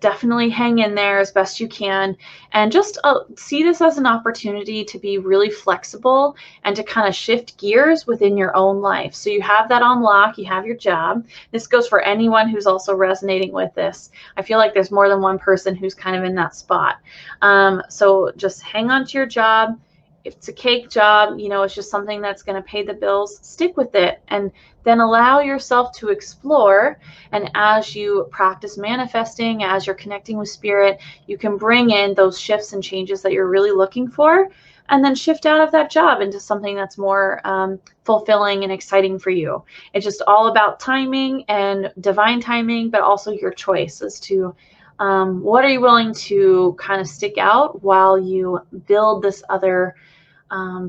Definitely hang in there as best you can, and just see this as an opportunity to be really flexible and to kind of shift gears within your own life. So you have that on lock, you have your job. This goes for anyone who's also resonating with this. I feel like there's more than one person who's kind of in that spot. So just hang on to your job. If it's a cake job, it's just something that's going to pay the bills, stick with it, and then allow yourself to explore. And as you practice manifesting, as you're connecting with spirit, you can bring in those shifts and changes that you're really looking for, and then shift out of that job into something that's more fulfilling and exciting for you. It's just all about timing and divine timing, but also your choice as to what are you willing to kind of stick out while you build this other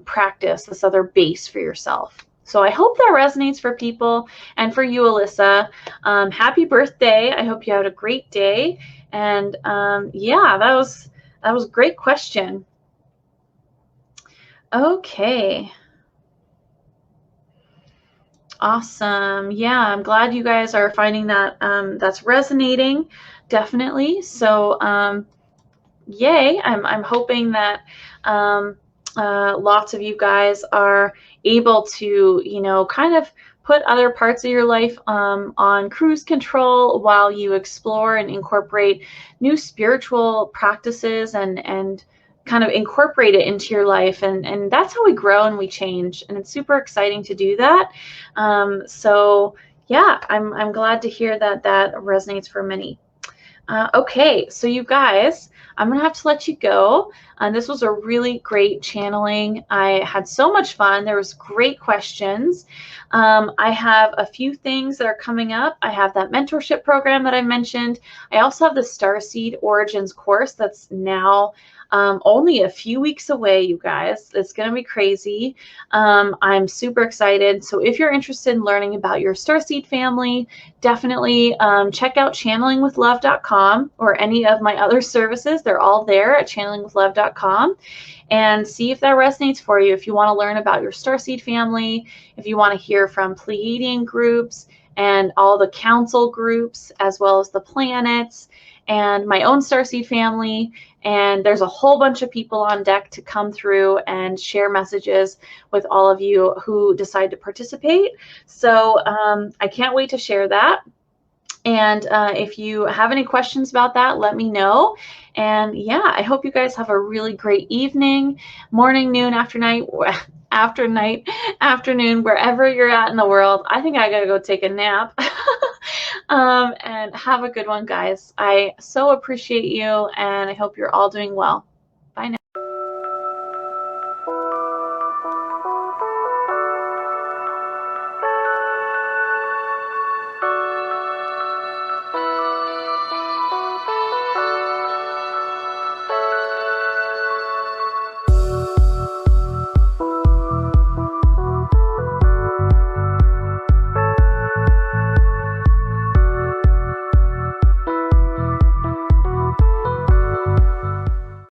practice, this other base for yourself. So I hope that resonates for people. And for you, Alyssa, happy birthday. I hope you had a great day. And yeah, that was a great question. Okay. Awesome. Yeah, I'm glad you guys are finding that that's resonating. Definitely. So yay. I'm hoping that lots of you guys are able to, you know, kind of put other parts of your life on cruise control while you explore and incorporate new spiritual practices and kind of incorporate it into your life. And that's how we grow and we change. And it's super exciting to do that. So yeah, I'm glad to hear that that resonates for many. Okay, so you guys, I'm gonna have to let you go. This was a really great channeling. I had so much fun. There was great questions. I have a few things that are coming up. I have that mentorship program that I mentioned. I also have the Starseed Origins course that's now only a few weeks away, you guys. It's going to be crazy. I'm super excited. So if you're interested in learning about your Starseed family, definitely check out channelingwithlove.com or any of my other services. They're all there at channelingwithlove.com, and see if that resonates for you. If you want to learn about your Starseed family, if you want to hear from Pleiadian groups and all the council groups, as well as the planets and my own Starseed family. And there's a whole bunch of people on deck to come through and share messages with all of you who decide to participate. So I can't wait to share that. And if you have any questions about that, let me know. And yeah, I hope you guys have a really great evening, morning, noon, afternoon, wherever you're at in the world. I think I gotta go take a nap. And have a good one, guys. I so appreciate you, and I hope you're all doing well.